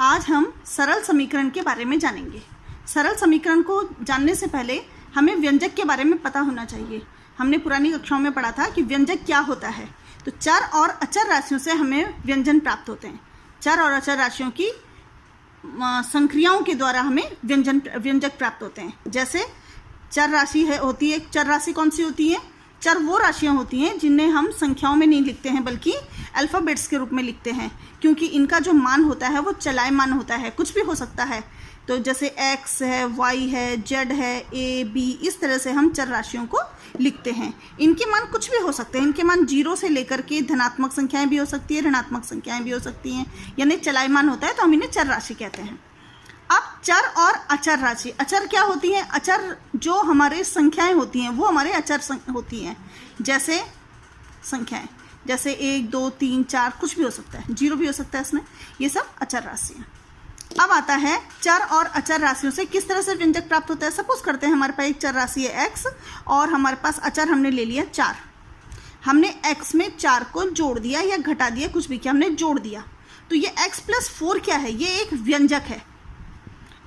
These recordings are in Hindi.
आज हम सरल समीकरण के बारे में जानेंगे। सरल समीकरण को जानने से पहले हमें व्यंजक के बारे में पता होना चाहिए। हमने पुरानी कक्षाओं में पढ़ा था कि व्यंजक क्या होता है। तो चर और अचर राशियों से हमें व्यंजन प्राप्त होते हैं। चर और अचर राशियों की संक्रियाओं के द्वारा हमें व्यंजक प्राप्त होते हैं। जैसे चर राशि होती है। चर राशि कौन सी होती है? चर वो राशियां होती हैं जिन्हें हम संख्याओं में नहीं लिखते हैं बल्कि अल्फ़ाबेट्स के रूप में लिखते हैं, क्योंकि इनका जो मान होता है वो चलायमान होता है, कुछ भी हो सकता है। तो जैसे x है, y है, z है, a, b, इस तरह से हम चर राशियों को लिखते हैं। इनके मान कुछ भी हो सकते हैं। इनके मान 0 से लेकर के धनात्मक संख्याएं भी हो सकती है, ऋणात्मक संख्याएं भी हो सकती हैं, यानी चलायमान होता है, तो हम इन्हें चर राशि कहते हैं। अब चर और अचर राशि। अचर क्या होती हैं? अचर जो हमारे संख्याएं होती हैं वो हमारे अचर होती हैं। जैसे संख्याएं जैसे 1, 2, 3, 4, कुछ भी हो सकता है, 0 भी हो सकता है इसमें। ये सब अचर राशियाँ। अब आता है चर और अचर राशियों से किस तरह से व्यंजक प्राप्त होता है। सपोज करते हैं हमारे पास एक चर राशि है x और हमारे पास अचर हमने ले लिया 4। हमने x में 4 को जोड़ दिया या घटा दिया, कुछ भी किया, हमने जोड़ दिया। तो ये x+4 क्या है? ये एक व्यंजक है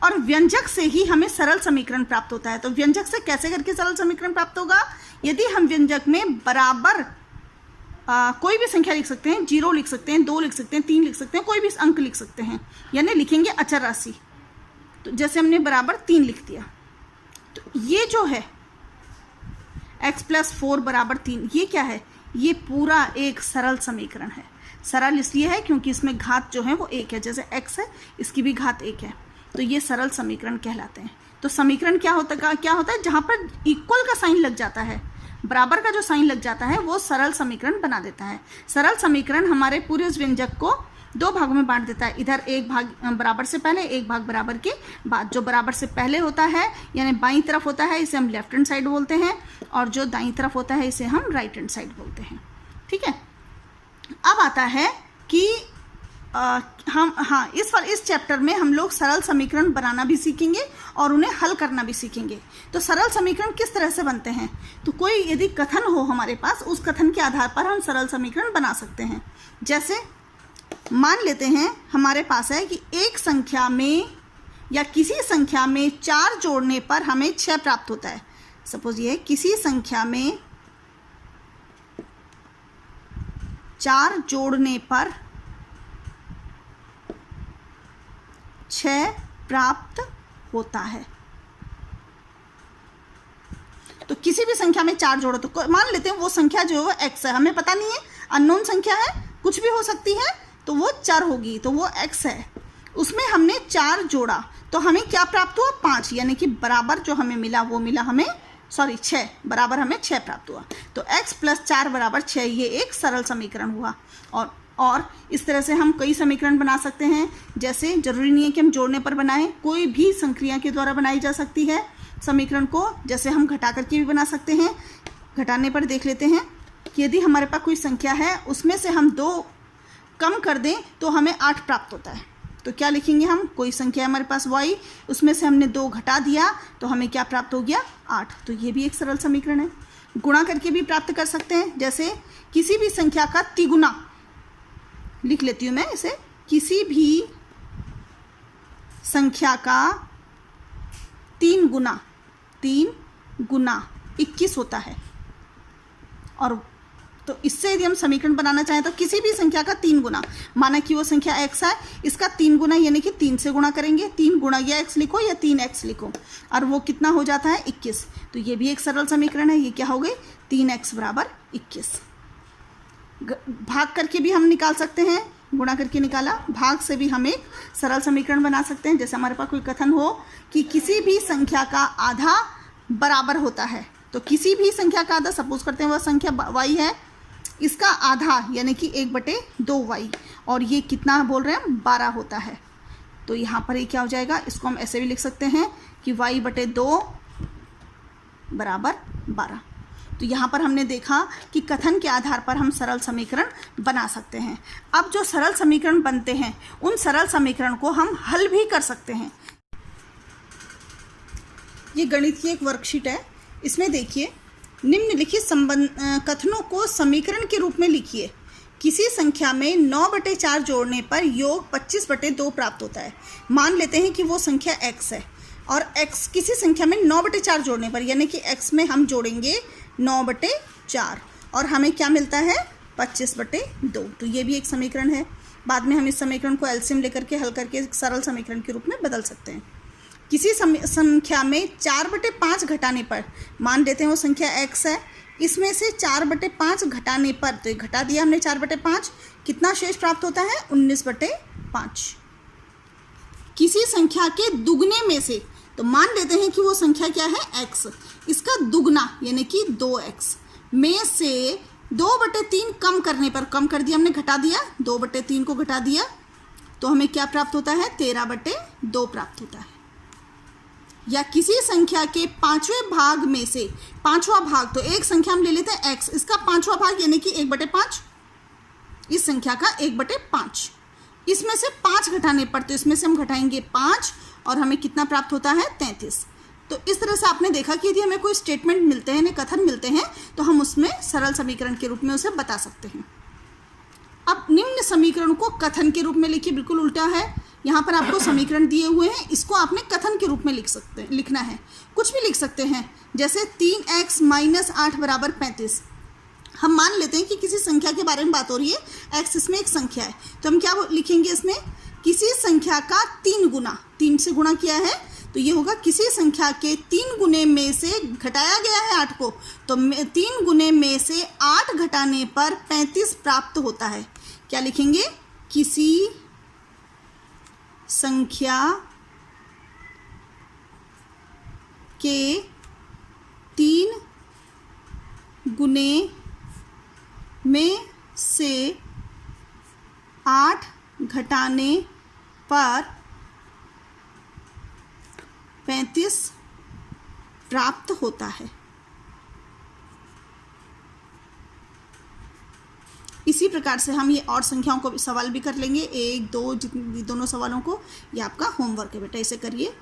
और व्यंजक से ही हमें सरल समीकरण प्राप्त होता है। तो व्यंजक से कैसे करके सरल समीकरण प्राप्त होगा? यदि हम व्यंजक में बराबर कोई भी संख्या लिख सकते हैं, 0 लिख सकते हैं, 2 लिख सकते हैं, 3 लिख सकते हैं, कोई भी अंक लिख सकते हैं, यानी लिखेंगे अचर राशि। तो जैसे हमने बराबर 3 लिख दिया, तो ये जो है x+4 बराबर 3, ये क्या है? ये पूरा एक सरल समीकरण है। सरल इसलिए है क्योंकि इसमें घात जो है वो 1 है। जैसे x है, इसकी भी घात 1 है, तो ये सरल समीकरण कहलाते हैं। तो समीकरण क्या होता है? जहाँ पर इक्वल का साइन लग जाता है, बराबर का जो साइन लग जाता है, वो सरल समीकरण बना देता है। सरल समीकरण हमारे पूरे उस व्यंजक को 2 भागों में बांट देता है। इधर एक भाग बराबर से पहले, एक भाग बराबर के बाद। जो बराबर से पहले होता है यानी बाईं तरफ होता है, इसे हम लेफ्ट हैंड साइड बोलते हैं, और जो दाईं तरफ होता है इसे हम राइट हैंड साइड बोलते हैं। ठीक है। अब आता है कि इस चैप्टर में हम लोग सरल समीकरण बनाना भी सीखेंगे और उन्हें हल करना भी सीखेंगे। तो सरल समीकरण किस तरह से बनते हैं? तो कोई यदि कथन हो हमारे पास, उस कथन के आधार पर हम सरल समीकरण बना सकते हैं। जैसे मान लेते हैं हमारे पास है कि एक संख्या में या किसी संख्या में 4 जोड़ने पर हमें 6 प्राप्त होता है। सपोज ये किसी संख्या में 4 जोड़ने पर 6 प्राप्त होता है। तो किसी भी संख्या में 4 जोड़ो, तो मान लेते हैं वो संख्या जो है x है, हमें पता नहीं है, अननोन संख्या है, कुछ भी हो सकती है, तो वो चर होगी, तो वो x है। उसमें हमने 4 जोड़ा तो हमें क्या प्राप्त हुआ? 5, यानी कि बराबर जो हमें मिला वो मिला हमें 6, बराबर हमें 6 प्राप्त हुआ। तो x+4 बराबर 6, ये एक सरल समीकरण हुआ। और इस तरह से हम कई समीकरण बना सकते हैं। जैसे जरूरी नहीं है कि हम जोड़ने पर बनाएं, कोई भी संक्रिया के द्वारा बनाई जा सकती है समीकरण को। जैसे हम घटा करके भी बना सकते हैं। घटाने पर देख लेते हैं कि यदि हमारे पास कोई संख्या है, उसमें से हम 2 कम कर दें तो हमें 8 प्राप्त होता है। तो क्या लिखेंगे हम? कोई संख्या हमारे पास y, उसमें से हमने 2 घटा दिया तो हमें क्या प्राप्त हो गया? 8। तो ये भी एक सरल समीकरण है। गुणा करके भी प्राप्त कर सकते हैं। जैसे किसी भी संख्या का तिगुना, लिख लेती हूँ मैं इसे, किसी भी संख्या का 3 गुना 21 होता है। और तो इससे यदि हम समीकरण बनाना चाहें तो किसी भी संख्या का 3 गुना, माना कि वो संख्या x है, इसका 3 गुना यानी कि 3 से गुणा करेंगे। 3 गुणा या x लिखो या 3x लिखो, और वो कितना हो जाता है? 21। तो ये भी एक सरल समीकरण है। ये क्या हो गई? 3x बराबर 21। भाग करके भी हम निकाल सकते हैं। गुणा करके निकाला, भाग से भी हम एक सरल समीकरण बना सकते हैं। जैसे हमारे पास कोई कथन हो कि किसी भी संख्या का आधा बराबर होता है, तो किसी भी संख्या का आधा, सपोज करते हैं वह संख्या y है, इसका आधा यानी कि 1/2y, और ये कितना बोल रहे हैं? 12 होता है। तो यहाँ पर ये क्या हो जाएगा? इसको हम ऐसे भी लिख सकते हैं कि y/2 बराबर 12। तो यहाँ पर हमने देखा कि कथन के आधार पर हम सरल समीकरण बना सकते हैं। अब जो सरल समीकरण बनते हैं, उन सरल समीकरण को हम हल भी कर सकते हैं। ये गणित की एक वर्कशीट है। इसमें देखिए, निम्नलिखित कथनों को समीकरण के रूप में लिखिए। किसी संख्या में 9/4 जोड़ने पर योग 25/2 प्राप्त होता है। मान लेते हैं कि वो संख्या x है और x किसी संख्या में 9/4 जोड़ने पर, यानी कि x में हम जोड़ेंगे 9/4 और हमें क्या मिलता है 25/2। तो ये भी एक समीकरण है। बाद में हम इस समीकरण को एलसीएम लेकर के हल करके एक सरल समीकरण के रूप में बदल सकते हैं। किसी संख्या में 4/5 घटाने पर, मान लेते हैं वो संख्या x है, इसमें से 4/5 घटाने पर, तो ये घटा दिया हमने 4/5, कितना शेष प्राप्त होता है 19/5। किसी संख्या के दुगने में से, तो मान लेते हैं कि वो संख्या क्या है x, इसका दुगना यानी कि 2x में से 2/3 कम करने पर, कम कर दिया हमने, घटा दिया, 2/3 को घटा दिया, तो हमें क्या प्राप्त होता है 13/2 प्राप्त होता है। या किसी संख्या के 5वें भाग में से, 5वां भाग, तो एक संख्या हम ले लेते हैं x, इसका 5वां भाग यानी कि 1/5, इस संख्या का 1/5, इसमें से 5 घटाने पर, तो इसमें से हम घटाएंगे 5 और हमें कितना प्राप्त होता है 33। तो इस तरह से आपने देखा कि यदि हमें कोई स्टेटमेंट मिलते हैं, कथन मिलते हैं, तो हम उसमें सरल समीकरण के रूप में उसे बता सकते हैं। अब निम्न समीकरण को कथन के रूप में लिखिए, बिल्कुल उल्टा है। यहाँ पर आपको समीकरण दिए हुए हैं, इसको आपने कथन के रूप में लिखना है। कुछ भी लिख सकते हैं, जैसे 3x - 8 = 35। हम मान लेते हैं कि किसी संख्या के बारे में बात हो रही है, x इसमें एक संख्या है, तो हम क्या लिखेंगे इसमें, किसी संख्या का 3 गुना, 3 से गुणा किया है, तो ये होगा किसी संख्या के 3 गुने में से घटाया गया है 8 को, तो 3 गुने में से 8 घटाने पर 35 प्राप्त होता है। क्या लिखेंगे, किसी संख्या के 3 गुने में से 8 घटाने पर 35 प्राप्त होता है। इसी प्रकार से हम ये और संख्याओं को सवाल भी कर लेंगे, 1, 2, दोनों सवालों को। ये आपका होमवर्क है बेटा, इसे करिए।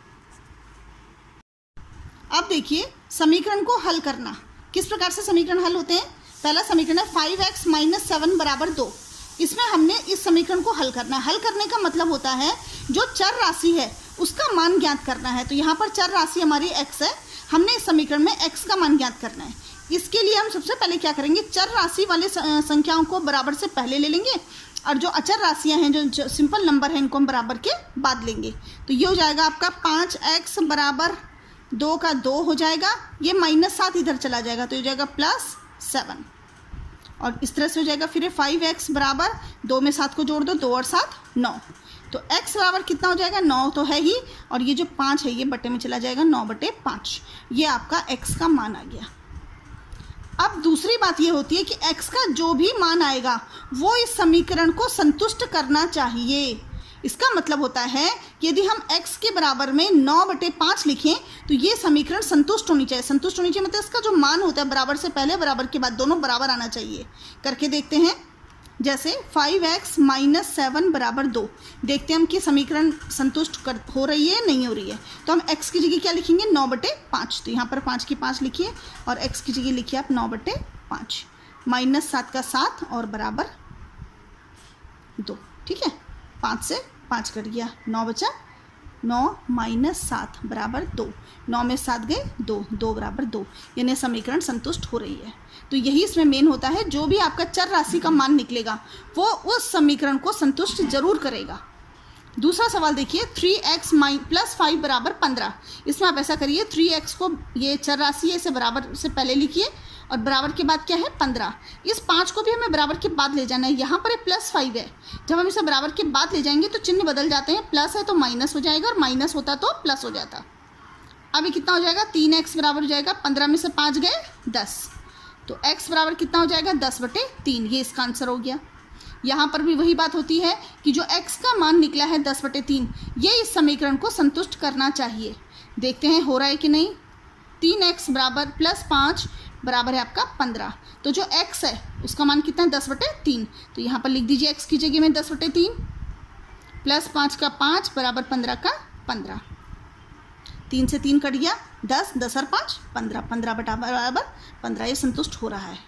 अब देखिए समीकरण को हल करना, किस प्रकार से समीकरण हल होते हैं। पहला समीकरण है 5x - 7 = 2। इसमें हमने इस समीकरण को हल करना है। हल करने का मतलब होता है जो चर राशि है उसका मान ज्ञात करना है। तो यहाँ पर चर राशि हमारी x है, हमने इस समीकरण में x का मान ज्ञात करना है। इसके लिए हम सबसे पहले क्या करेंगे, चर राशि वाले संख्याओं को बराबर से पहले ले लेंगे और जो अचर राशियाँ हैं, जो सिंपल नंबर हैं, इनको हम बराबर के बाद लेंगे। तो ये हो जाएगा आपका 5x = 2 का 2 हो जाएगा, ये -7 इधर चला जाएगा, तो हो जाएगा +7 और इस तरह से हो जाएगा। फिर 5x = 2 में 7 को जोड़ दो, 2 और 7 9, तो x बराबर कितना हो जाएगा 9 तो है ही, और ये जो 5 है ये बटे में चला जाएगा, 9/5। ये आपका x का मान आ गया। अब दूसरी बात ये होती है कि x का जो भी मान आएगा वो इस समीकरण को संतुष्ट करना चाहिए। इसका मतलब होता है कि यदि हम x के बराबर में 9/5 लिखें तो ये समीकरण संतुष्ट होनी चाहिए। संतुष्ट होनी चाहिए मतलब इसका जो मान होता है बराबर से पहले बराबर के बाद दोनों बराबर आना चाहिए। करके देखते हैं, जैसे 5x - 7 = 2। देखते हैं हम कि समीकरण संतुष्ट हो रही है नहीं हो रही है। तो हम x की जगह क्या लिखेंगे 9/5, तो यहाँ पर 5 की 5 लिखिए और x की जगह लिखिए आप 9/5, -7 का 7 और बराबर 2। ठीक है, 5 से 5 कट गया, 9 बचा, 9 - 7 = 2, 9 में 7 गए 2, 2 = 2, यानी समीकरण संतुष्ट हो रही है। तो यही इसमें मेन होता है, जो भी आपका चर राशि का मान निकलेगा वो उस समीकरण को संतुष्ट जरूर करेगा। दूसरा सवाल देखिए, 3x + 5 = 15। इसमें आप ऐसा करिए, 3x को, ये चर राशि है, इसे बराबर से पहले लिखिए और बराबर के बाद क्या है 15। इस 5 को भी हमें बराबर के बाद ले जाना है। यहाँ पर +5 है, जब हम इसे बराबर के बाद ले जाएंगे तो चिन्ह बदल जाते हैं, प्लस है तो माइनस हो जाएगा और माइनस होता तो प्लस हो जाता। अभी कितना हो जाएगा, 3x बराबर हो जाएगा 15 में से 5 गए 10, तो x बराबर कितना हो जाएगा 10/3। ये इसका आंसर हो गया। यहाँ पर भी वही बात होती है कि जो x का मान निकला है 10/3, ये इस समीकरण को संतुष्ट करना चाहिए। देखते हैं हो रहा है कि नहीं। 3x + 5 बराबर है आपका 15, तो जो x है उसका मान कितना है 10/3। तो यहाँ पर लिख दीजिए x की जगह में 10/3 + 5 का 5 बराबर 15 का 15। 3 से 3 कट गया, 10, 10 और 5 15, 15 बराबर 15। ये संतुष्ट हो रहा है।